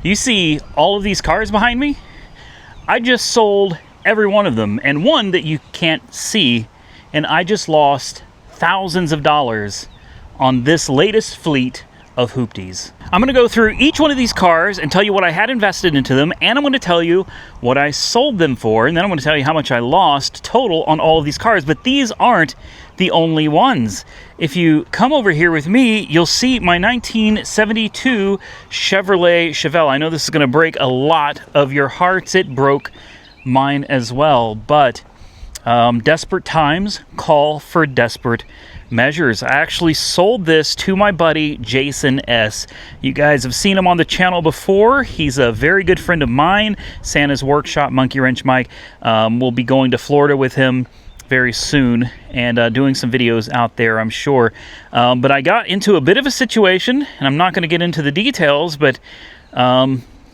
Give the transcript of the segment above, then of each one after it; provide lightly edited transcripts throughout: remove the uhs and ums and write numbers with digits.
You see all of these cars behind me? I just sold every one of them, and one that you can't see, and I just lost thousands of dollars on this latest fleet of hoopties. I'm going to go through each one of these cars and tell you what I had invested into them, and I'm going to tell you what I sold them for, and then I'm going to tell you how much I lost total on all of these cars. But these aren't the only ones. If you come over here with me, you'll see my 1972 Chevrolet Chevelle. I know this is going to break a lot of your hearts. It broke mine as well, but desperate times call for desperate measures. I actually sold this to my buddy Jason S. You guys have seen him on the channel before. He's a very good friend of mine. Santa's Workshop, Monkey Wrench Mike. We'll be going to Florida with him very soon and doing some videos out there, I'm sure. But I got into a bit of a situation, and I'm not going to get into the details, but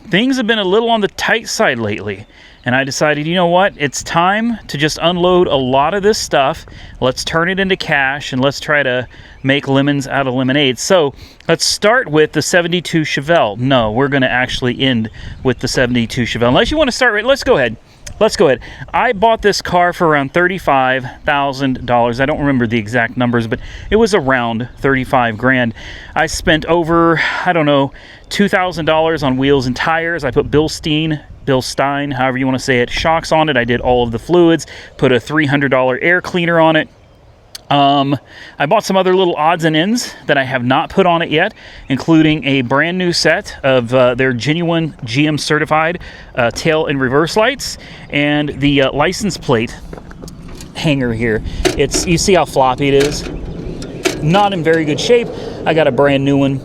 things have been a little on the tight side lately. And I decided, you know what, it's time to just unload a lot of this stuff. Let's turn it into cash, and let's try to make lemons out of lemonade. So let's start with the 72 Chevelle. No, we're going to actually end with the 72 Chevelle. Unless you want to start right, let's go ahead. Let's go ahead. I bought this car for around $35,000. I don't remember the exact numbers, but it was around 35 grand. I spent over, I don't know, $2,000 on wheels and tires. I put Bill Stein, however you want to say it, shocks on it. I did all of the fluids, put a $300 air cleaner on it. I bought some other little odds and ends that I have not put on it yet, including a brand new set of their genuine GM certified tail and reverse lights, and the license plate hanger here. You see how floppy it is? Not in very good shape. I got a brand new one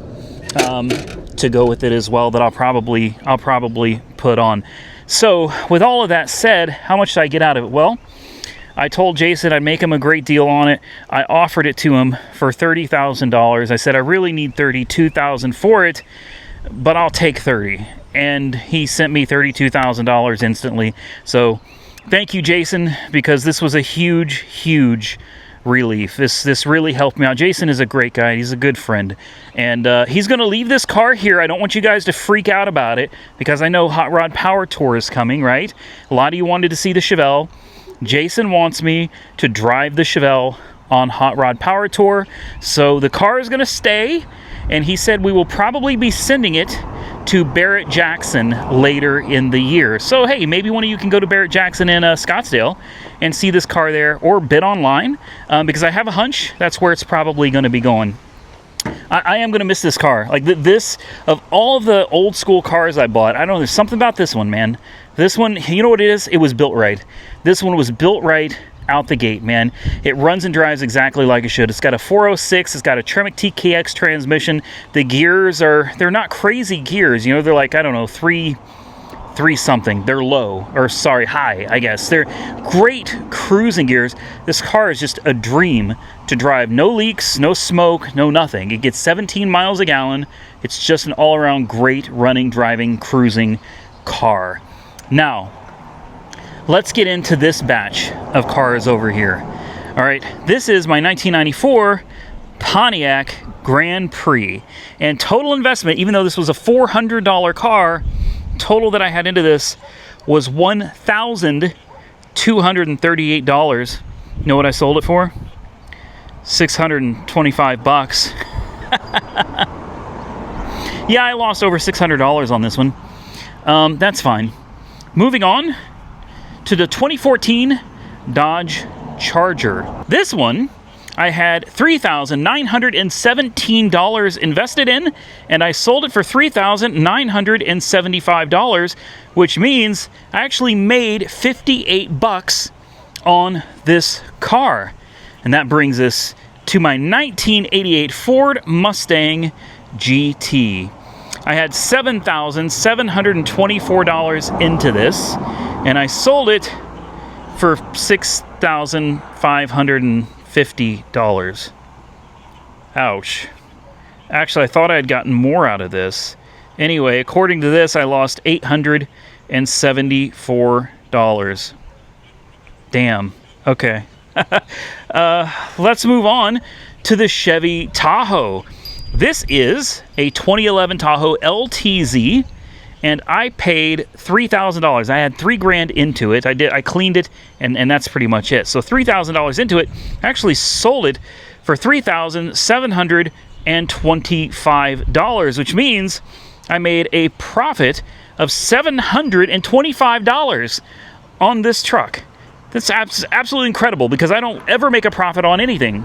to go with it as well that I'll probably put on. So with all of that said, how much did I get out of it? Well, I told Jason I'd make him a great deal on it. I offered it to him for $30,000. I said I really need $32,000 for it, but I'll take $30,000. And he sent me $32,000 instantly. So thank you, Jason, because this was a huge, huge relief. This really helped me out. Jason is a great guy. He's a good friend. And he's going to leave this car here. I don't want you guys to freak out about it, because I know Hot Rod Power Tour is coming, right? A lot of you wanted to see the Chevelle. Jason wants me to drive the Chevelle on Hot Rod Power Tour, so the car is going to stay, and he said we will probably be sending it to Barrett-Jackson later in the year. So hey, maybe one of you can go to Barrett-Jackson in Scottsdale and see this car there, or bid online, because I have a hunch that's where it's probably going to be going. I am going to miss this car. Like this, of all of the old school cars I bought, I don't know, there's something about this one, man. This one, you know what it is? It was built right. This one was built right out the gate, man. It runs and drives exactly like it should. It's got a 406. It's got a Tremec TKX transmission. The gears they're not crazy gears. You know, they're like, I don't know, three something. They're low, or sorry, high, I guess. They're great cruising gears. This car is just a dream to drive. No leaks, no smoke, no nothing. It gets 17 miles a gallon. It's just an all-around great running, driving, cruising car. Now, let's get into this batch of cars over here. All right, this is my 1994 Pontiac Grand Prix. And total investment, even though this was a $400 car, total that I had into this was $1,238. You know what I sold it for? $625. Yeah, I lost over $600 on this one. That's fine. Moving on to the 2014 Dodge Charger. This one I had $3,917 invested in, and I sold it for $3,975, which means I actually made $58 on this car. And that brings us to my 1988 Ford Mustang GT. I had $7,724 into this, and I sold it for $6,550. Ouch. Actually, I thought I had gotten more out of this. Anyway, according to this, I lost $874. Damn. Okay. Let's move on to the Chevy Tahoe. This is a 2011 Tahoe LTZ, and I paid $3,000. I had $3,000 into it. I cleaned it, and that's pretty much it. So $3,000 into it. I actually sold it for $3,725, which means I made a profit of $725 on this truck. That's absolutely incredible, because I don't ever make a profit on anything.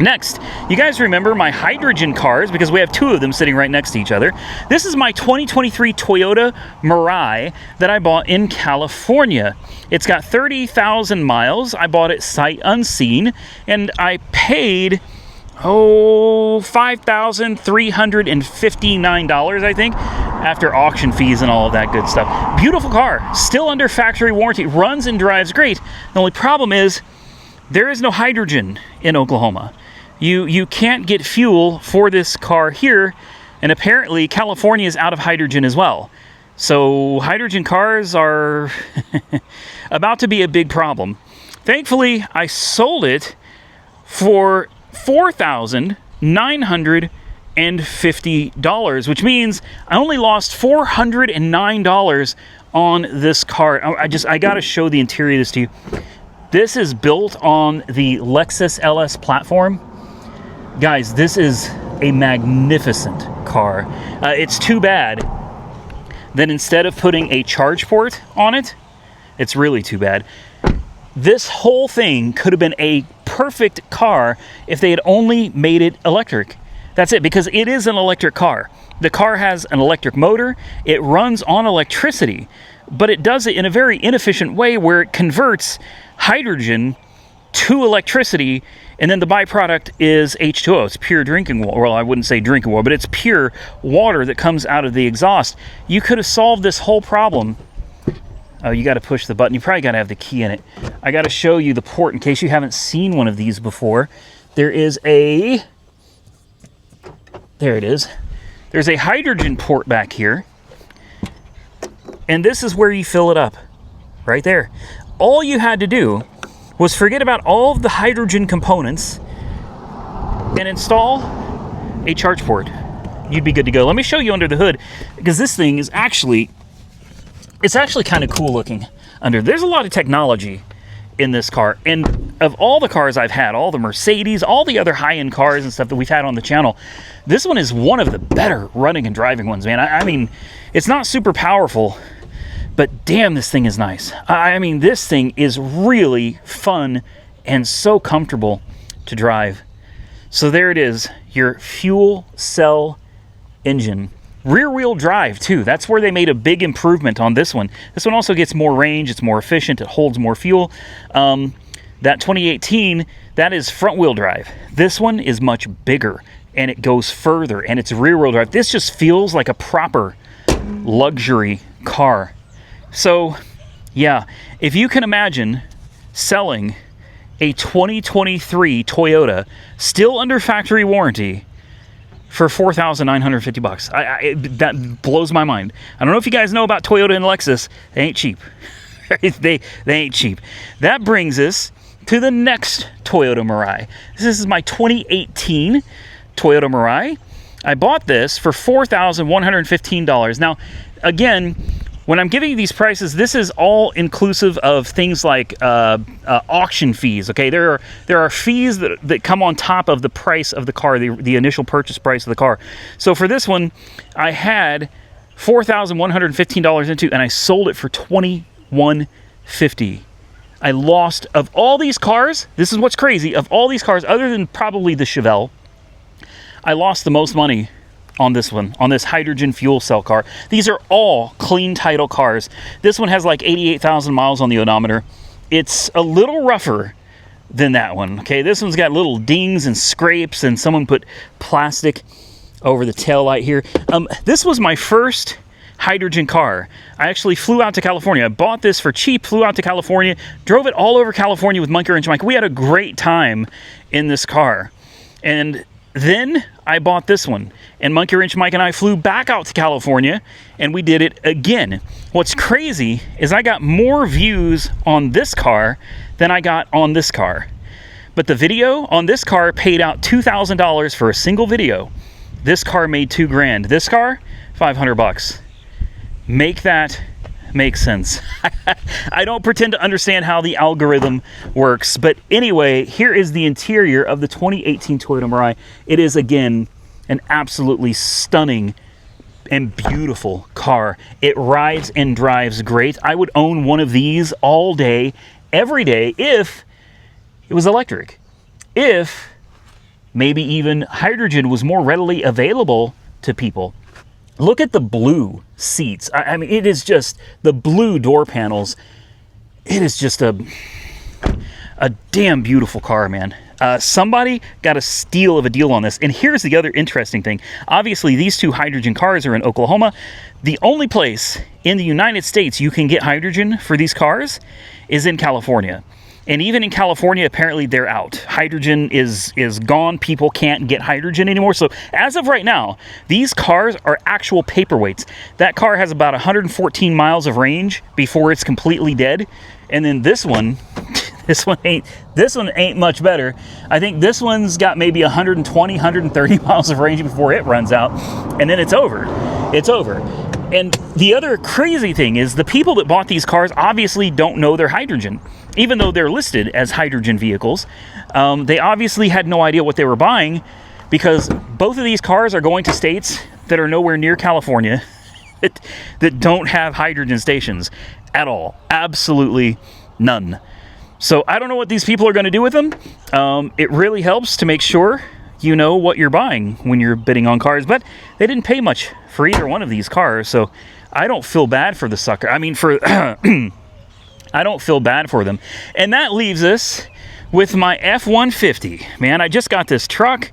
Next, you guys remember my hydrogen cars, because we have two of them sitting right next to each other. This is my 2023 Toyota Mirai that I bought in California. It's got 30,000 miles. I bought it sight unseen, and I paid $5,359, I think, after auction fees and all of that good stuff. Beautiful car, still under factory warranty, runs and drives great. The only problem is there is no hydrogen in Oklahoma. You can't get fuel for this car here, and apparently California is out of hydrogen as well. So hydrogen cars are about to be a big problem. Thankfully, I sold it for $4,950, which means I only lost $409 on this car. I got to show the interior of this to you. This is built on the Lexus LS platform. Guys, this is a magnificent car. It's too bad that instead of putting a charge port on it, it's really too bad. This whole thing could have been a perfect car if they had only made it electric. That's it, because it is an electric car. The car has an electric motor. It runs on electricity, but it does it in a very inefficient way where it converts hydrogen to electricity, and then the byproduct is H2O. It's pure drinking water. Well, I wouldn't say drinking water, but it's pure water that comes out of the exhaust. You could have solved this whole problem. Oh, you got to push the button. You probably got to have the key in it. I got to show you the port in case you haven't seen one of these before. There is a... There it is. There's a hydrogen port back here. And this is where you fill it up. Right there. All you had to do was forget about all of the hydrogen components and install a charge port. You'd be good to go. Let me show you under the hood, because this thing is actually... It's actually kind of cool looking under. There's a lot of technology in this car. And of all the cars I've had, all the Mercedes, all the other high-end cars and stuff that we've had on the channel, this one is one of the better running and driving ones, man. I mean, it's not super powerful, but damn, this thing is nice. I mean, this thing is really fun and so comfortable to drive. So there it is, your fuel cell engine. Rear-wheel drive, too. That's where they made a big improvement on this one. This one also gets more range. It's more efficient. It holds more fuel. That 2018, that is front-wheel drive. This one is much bigger, and it goes further, and it's rear-wheel drive. This just feels like a proper luxury car. So, yeah, if you can imagine selling a 2023 Toyota, still under factory warranty, for $4,950. That blows my mind. I don't know if you guys know about Toyota and Lexus. They ain't cheap. they ain't cheap. That brings us to the next Toyota Mirai. This is my 2018 Toyota Mirai. I bought this for $4,115. Now, again, when I'm giving you these prices, this is all inclusive of things like auction fees. Okay, there are fees that come on top of the price of the car, the initial purchase price of the car. So for this one, I had $4,115 into, and I sold it for $2,150. I lost, of all these cars, this is what's crazy, of all these cars, other than probably the Chevelle, I lost the most money on this one, on this hydrogen fuel cell car. These are all clean title cars. This one has like 88,000 miles on the odometer. It's a little rougher than that one, okay? This one's got little dings and scrapes, and someone put plastic over the tail light here. This was my first hydrogen car. I actually flew out to California. I bought this for cheap, flew out to California, drove it all over California with Monkey Wrench Mike. We had a great time in this car. And then I bought this one, and Monkey Wrench Mike and I flew back out to California, and we did it again. What's crazy is I got more views on this car than I got on this car. But the video on this car paid out $2,000 for a single video. This car made $2,000. This car, $500. Make that make sense. I don't pretend to understand how the algorithm works, but anyway, here is the interior of the 2018 Toyota Mirai. It is, again, an absolutely stunning and beautiful car. It rides and drives great. I would own one of these all day, every day, if it was electric. If maybe even hydrogen was more readily available to people. Look at the blue seats. I mean, it is just the blue door panels. It is just a damn beautiful car, man. Somebody got a steal of a deal on this. And here's the other interesting thing. Obviously, these two hydrogen cars are in Oklahoma. The only place in the United States you can get hydrogen for these cars is in California. And even in California, apparently they're out. Hydrogen is gone. People can't get hydrogen anymore. So as of right now, these cars are actual paperweights. That car has about 114 miles of range before it's completely dead. And then this one, this one ain't much better. I think this one's got maybe 120, 130 miles of range before it runs out. And then it's over. It's over. And the other crazy thing is the people that bought these cars obviously don't know they're hydrogen. Even though they're listed as hydrogen vehicles, they obviously had no idea what they were buying, because both of these cars are going to states that are nowhere near California that don't have hydrogen stations at all. Absolutely none. So I don't know what these people are going to do with them. It really helps to make sure you know what you're buying when you're bidding on cars, but they didn't pay much for either one of these cars, so I don't feel bad for the sucker. I mean, I don't feel bad for them. And that leaves us with my F-150. Man, I just got this truck,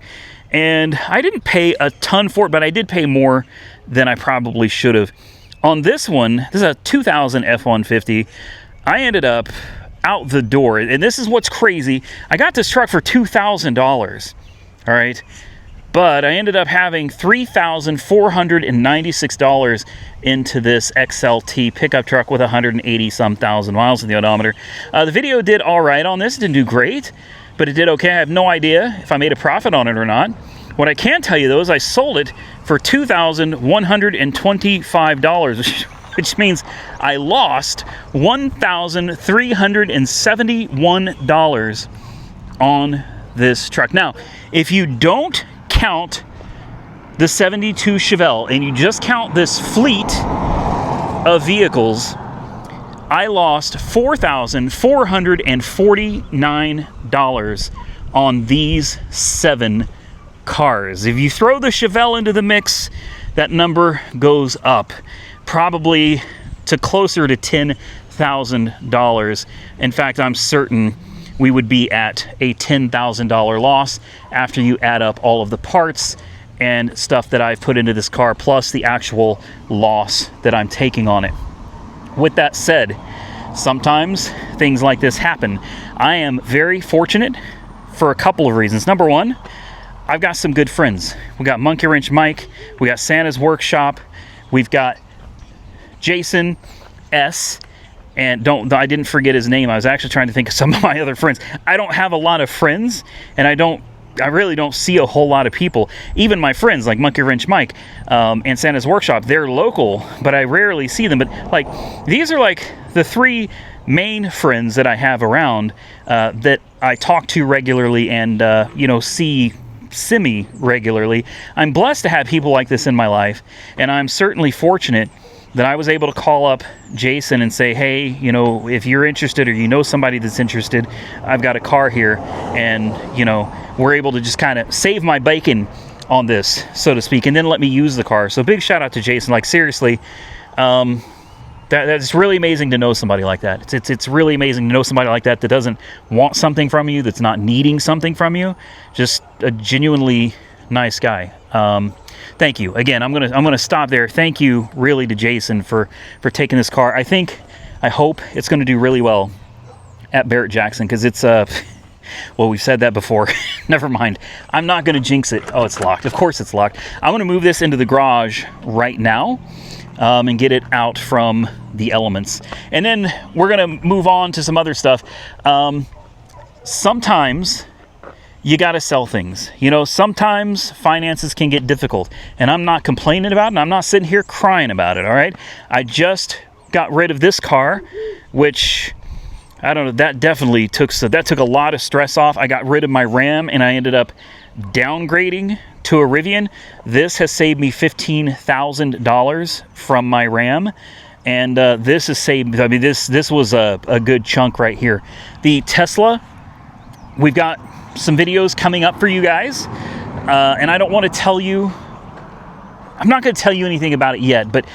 and I didn't pay a ton for it, but I did pay more than I probably should have. On this one, this is a 2000 F-150. I ended up out the door, and this is what's crazy. I got this truck for $2,000, all right? But I ended up having $3,496 into this XLT pickup truck with 180-some thousand miles in the odometer. The video did all right on this. It didn't do great, but it did okay. I have no idea if I made a profit on it or not. What I can tell you, though, is I sold it for $2,125, which means I lost $1,371 on this truck. Now, if you don't count the 72 Chevelle and you just count this fleet of vehicles, I lost $4,449 on these 7 cars. If you throw the Chevelle into the mix, that number goes up probably to closer to $10,000. In fact, I'm certain we would be at a $10,000 loss after you add up all of the parts and stuff that I've put into this car, plus the actual loss that I'm taking on it. With that said, sometimes things like this happen. I am very fortunate for a couple of reasons. Number one, I've got some good friends. We got Monkey Wrench Mike, we got Santa's Workshop, we've got Jason S., and I didn't forget his name. I was actually trying to think of some of my other friends. I don't have a lot of friends, and I really don't see a whole lot of people. Even my friends like Monkey Wrench Mike and Santa's Workshop, they're local, but I rarely see them. But like, these are like the 3 main friends that I have around that I talk to regularly and see semi-regularly. I'm blessed to have people like this in my life, and I'm certainly fortunate that I was able to call up Jason and say, hey, if you're interested or you know somebody that's interested, I've got a car here, and we're able to just kind of save my bacon on this, so to speak, and then let me use the car. So big shout out to Jason. Like, seriously, that's really amazing to know somebody like that. It's really amazing to know somebody like that doesn't want something from you, that's not needing something from you. Just a genuinely nice guy. Thank you. Again, I'm gonna stop there. Thank you really to Jason for taking this car. I hope it's gonna do really well at Barrett-Jackson, because it's well, we've said that before. Never mind. I'm not gonna jinx it. Oh, it's locked. Of course it's locked. I'm gonna move this into the garage right now and get it out from the elements. And then we're gonna move on to some other stuff. Sometimes you got to sell things. You know, sometimes finances can get difficult, and I'm not complaining about it, and I'm not sitting here crying about it, all right? I just got rid of this car, which, I don't know, that definitely took a lot of stress off. I got rid of my Ram, and I ended up downgrading to a Rivian. This has saved me $15,000 from my Ram, and this has saved, I mean, this was a good chunk right here. The Tesla, we've got some videos coming up for you guys, and I don't want to tell you, I'm not going to tell you anything about it yet, but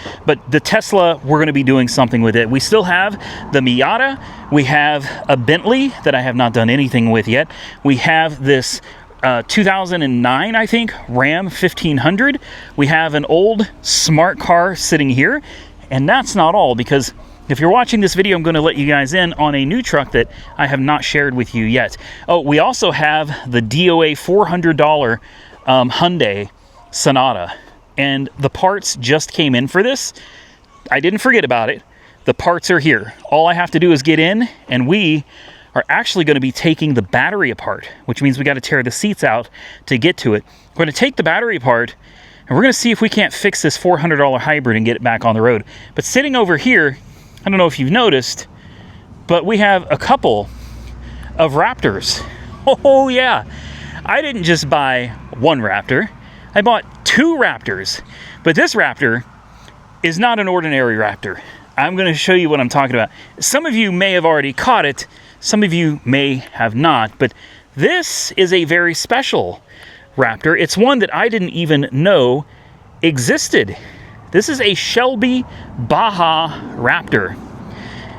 the Tesla, we're going to be doing something with it. We still have the Miata, we have a Bentley that I have not done anything with yet, we have this 2009, I think, Ram 1500, we have an old smart car sitting here, and that's not all, because if you're watching this video, I'm going to let you guys in on a new truck that I have not shared with you yet. Oh, we also have the DOA $400 Hyundai Sonata, and the parts just came in for this. I didn't forget about it. The parts are here. All I have to do is get in, and we are actually going to be taking the battery apart, which means we got to tear the seats out to get to it. We're going to take the battery apart, and we're going to see if we can't fix this $400 hybrid and get it back on the road. But sitting over here, I don't know if you've noticed, but we have a couple of Raptors. Oh yeah, I didn't just buy one Raptor, I bought two Raptors. But this Raptor is not an ordinary Raptor. I'm going to show you what I'm talking about. Some of you may have already caught it, some of you may have not, but this is a very special Raptor. It's one that I didn't even know existed. This is a Shelby Baja Raptor.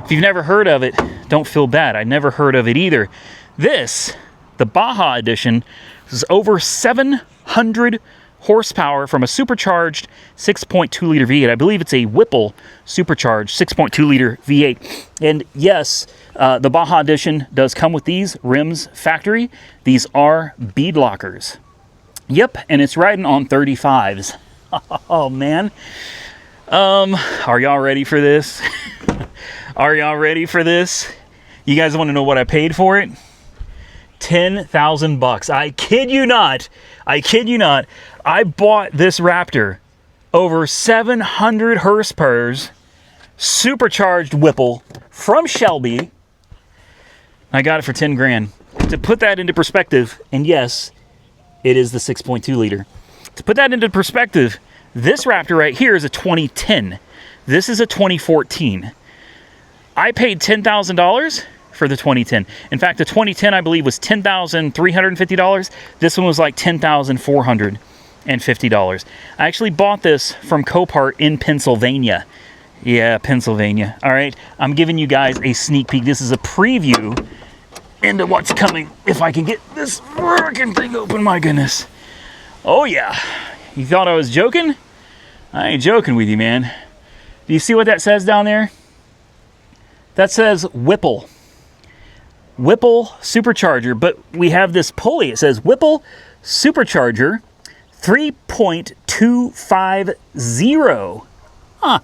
If you've never heard of it, don't feel bad. I never heard of it either. This, the Baja edition, is over 700 horsepower from a supercharged 6.2 liter V8. I believe it's a Whipple supercharged 6.2 liter V8. And yes, the Baja edition does come with these rims factory. These are bead lockers. Yep, and it's riding on 35s. Oh man, are y'all ready for this? Are y'all ready for this? You guys want to know what I paid for it? $10,000. I kid you not. I kid you not. I bought this Raptor, over 700 horsepower, supercharged Whipple from Shelby. I got it for 10 grand. To put that into perspective, and yes, it is the 6.2 liter. To put that into perspective, this Raptor right here is a 2010. This is a 2014. I paid $10,000 for the 2010. In fact, the 2010 I believe was $10,350. This one was like $10,450. I actually bought this from Copart in Pennsylvania. Yeah, Pennsylvania. All right, I'm giving you guys a sneak peek. This is a preview into what's coming. If I can get this freaking thing open, my goodness. Oh yeah. You thought I was joking? I ain't joking with you, man. Do you see what that says down there? That says Whipple. Whipple Supercharger, but we have this pulley. It says Whipple Supercharger 3.250. Huh.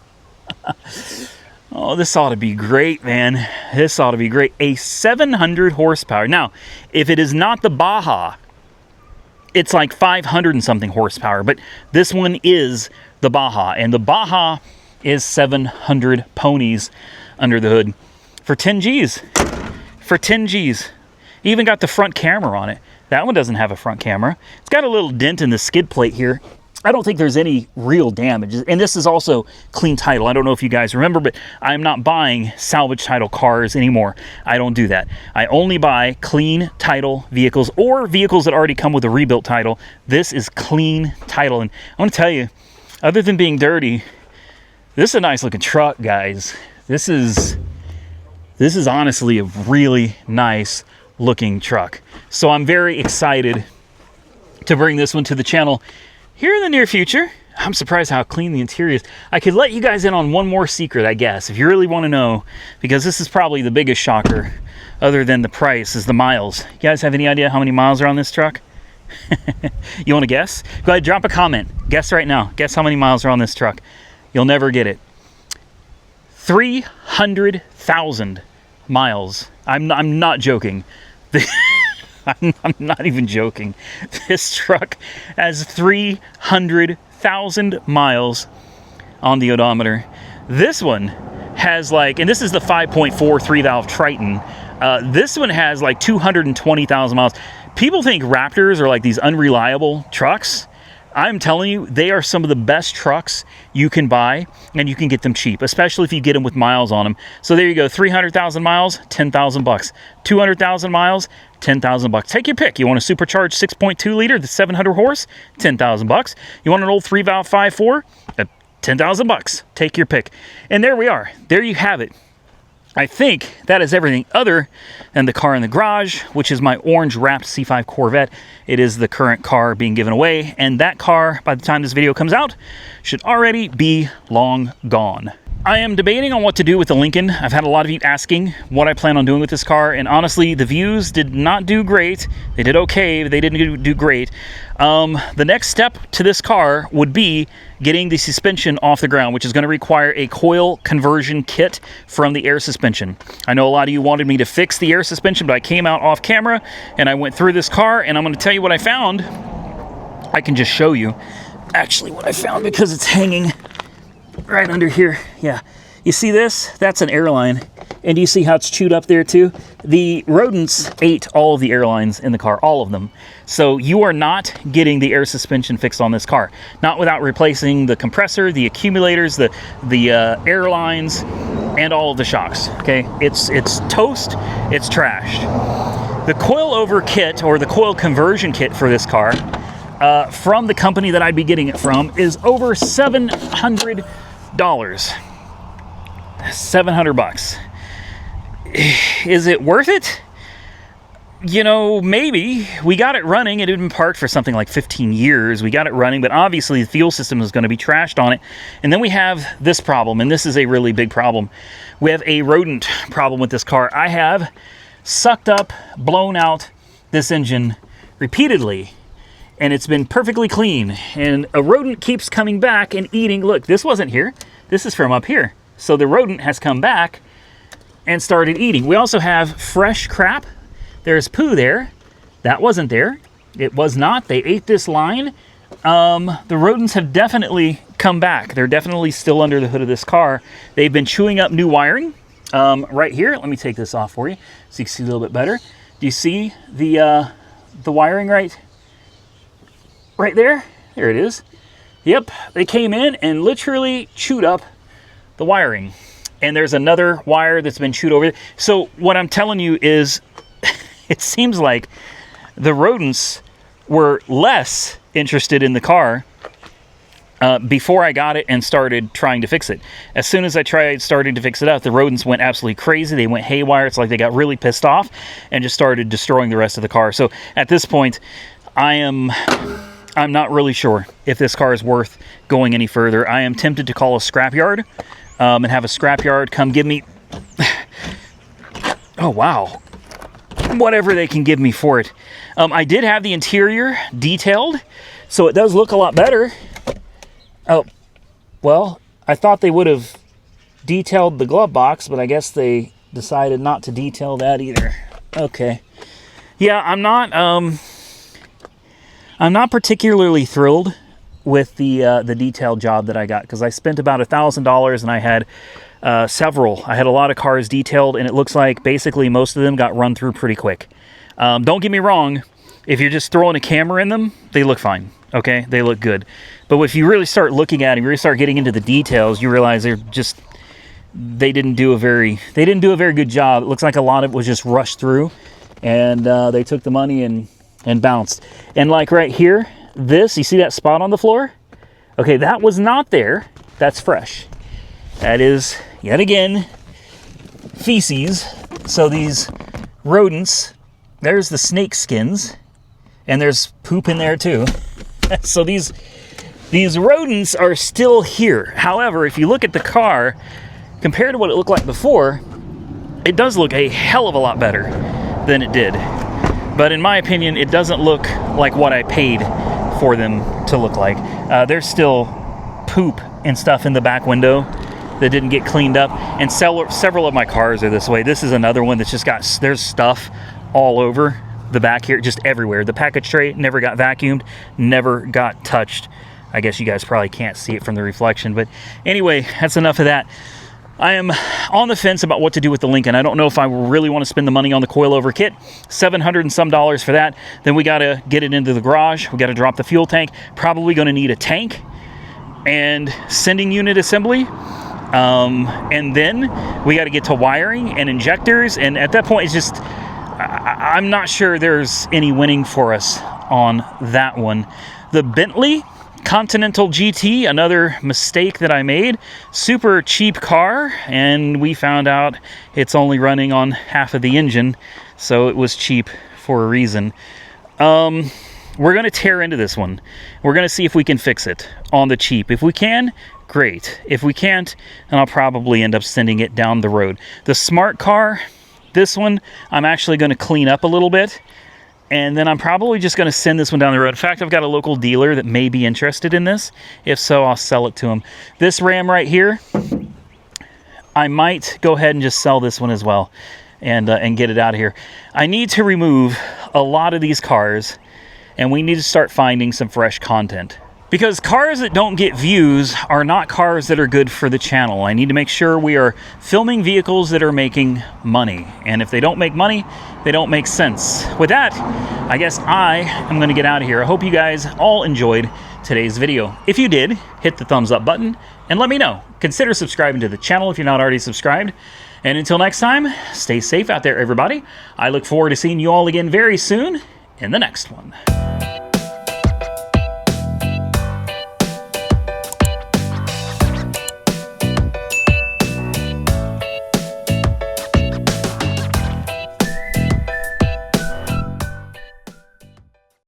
Oh, this ought to be great, man. This ought to be great. A 700 horsepower. Now, if it is not the Baja, it's like 500 and something horsepower, but this one is the Baja, and the Baja is 700 ponies under the hood for 10 G's. For 10 G's. Even got the front camera on it. That one doesn't have a front camera. It's got a little dent in the skid plate here. I don't think there's any real damage. And this is also clean title. I don't know if you guys remember, but I'm not buying salvage title cars anymore. I don't do that. I only buy clean title vehicles or vehicles that already come with a rebuilt title. This is clean title. And I want to tell you, other than being dirty, this is a nice looking truck, guys. This is honestly a really nice looking truck. So I'm very excited to bring this one to the channel here in the near future. I'm surprised how clean the interior is. I could let you guys in on one more secret, I guess, if you really want to know, because this is probably the biggest shocker, other than the price, is the miles. You guys have any idea how many miles are on this truck? You want to guess? Go ahead, drop a comment. Guess right now. Guess how many miles are on this truck. You'll never get it. 300,000 miles. I'm not joking. I'm not even joking. This truck has 300,000 miles on the odometer. This one has like, and this is the 5.4 3-valve Triton. This one has like 220,000 miles. People think Raptors are like these unreliable trucks. I'm telling you, they are some of the best trucks you can buy, and you can get them cheap, especially if you get them with miles on them. So there you go, 300,000 miles, 10,000 bucks. 200,000 miles, 10,000 bucks. Take your pick. You want a supercharged 6.2 liter, the 700 horse, 10,000 bucks. You want an old 3-valve 5.4, 10,000 bucks. Take your pick. And there we are. There you have it. I think that is everything other than the car in the garage, which is my orange wrapped C5 Corvette. It is the current car being given away, and that car, by the time this video comes out, should already be long gone. I am debating on what to do with the Lincoln. I've had a lot of you asking what I plan on doing with this car, and honestly, the views did not do great. They did okay, but they didn't do great. The next step to this car would be getting the suspension off the ground, which is going to require a coil conversion kit from the air suspension. I know a lot of you wanted me to fix the air suspension, but I came out off camera and I went through this car, and I'm going to tell you what I found. I can just show you actually what I found because it's hanging right under here. Yeah, you see this? That's an airline, and you see how it's chewed up there too? The rodents ate all of the airlines in the car, all of them. So you are not getting the air suspension fixed on this car, not without replacing the compressor, the accumulators, the airlines, and all of the shocks. Okay, it's toast, it's trashed. The coil over kit, or the coil conversion kit for this car, from the company that I'd be getting it from, is over $700. 700 bucks. Is it worth it? You know, maybe. We got it running. It had been parked for something like 15 years. We got it running, but obviously the fuel system is going to be trashed on it. And then we have this problem, and this is a really big problem. We have a rodent problem with this car. I have sucked up, blown out this engine repeatedly, and it's been perfectly clean. And a rodent keeps coming back and eating. Look, this wasn't here. This is from up here. So the rodent has come back and started eating. We also have fresh crap. There's poo there. That wasn't there. It was not. They ate this line. The rodents have definitely come back. They're definitely still under the hood of this car. They've been chewing up new wiring. Right here, let me take this off for you so you can see a little bit better. Do you see the wiring right there? There it is. Yep, they came in and literally chewed up the wiring. And there's another wire that's been chewed over. So what I'm telling you is, it seems like the rodents were less interested in the car before I got it and started trying to fix it. As soon as I started to fix it up, the rodents went absolutely crazy. They went haywire. It's like they got really pissed off and just started destroying the rest of the car. So at this point, I'm not really sure if this car is worth going any further. I am tempted to call a scrapyard and have a scrapyard come give me, oh wow, whatever they can give me for it. I did have the interior detailed, so it does look a lot better. Oh, well, I thought they would have detailed the glove box, but I guess they decided not to detail that either. Okay. Yeah, I'm not particularly thrilled with the detailed job that I got, because I spent about $1,000 and I had several. I had a lot of cars detailed, and it looks like basically most of them got run through pretty quick. Don't get me wrong, if you're just throwing a camera in them, they look fine. Okay, they look good. But if you really start looking at them, you really start getting into the details, you realize they didn't do a very good job. It looks like a lot of it was just rushed through, and they took the money and bounced. And like right here, you see that spot on the floor? Okay, that was not there. That's fresh. That is, yet again, feces. So these rodents, there's the snake skins, and there's poop in there too. So these rodents are still here. However, if you look at the car, compared to what it looked like before, it does look a hell of a lot better than it did. But in my opinion, it doesn't look like what I paid for them to look like. There's still poop and stuff in the back window that didn't get cleaned up. And several of my cars are this way. This is another one that's just there's stuff all over the back here, just everywhere. The package tray never got vacuumed, never got touched. I guess you guys probably can't see it from the reflection, but anyway, that's enough of that. I am on the fence about what to do with the Lincoln. I don't know if I really want to spend the money on the coilover kit, $700 and some for that. Then we got to get it into the garage. We got to drop the fuel tank. Probably going to need a tank and sending unit assembly. And then we got to get to wiring and injectors. And at that point, it's just, I'm not sure there's any winning for us on that one. The Bentley Continental GT, another mistake that I made. Super cheap car, and we found out it's only running on half of the engine, so it was cheap for a reason. We're going to tear into this one. We're going to see if we can fix it on the cheap. If we can, great. If we can't, then I'll probably end up sending it down the road. The Smart Car, this one, I'm actually going to clean up a little bit. And then I'm probably just going to send this one down the road. In fact, I've got a local dealer that may be interested in this. If so, I'll sell it to him. This Ram right here, I might go ahead and just sell this one as well and get it out of here. I need to remove a lot of these cars, and we need to start finding some fresh content. Because cars that don't get views are not cars that are good for the channel. I need to make sure we are filming vehicles that are making money. And if they don't make money, they don't make sense. With that, I guess I am going to get out of here. I hope you guys all enjoyed today's video. If you did, hit the thumbs up button and let me know. Consider subscribing to the channel if you're not already subscribed. And until next time, stay safe out there, everybody. I look forward to seeing you all again very soon in the next one.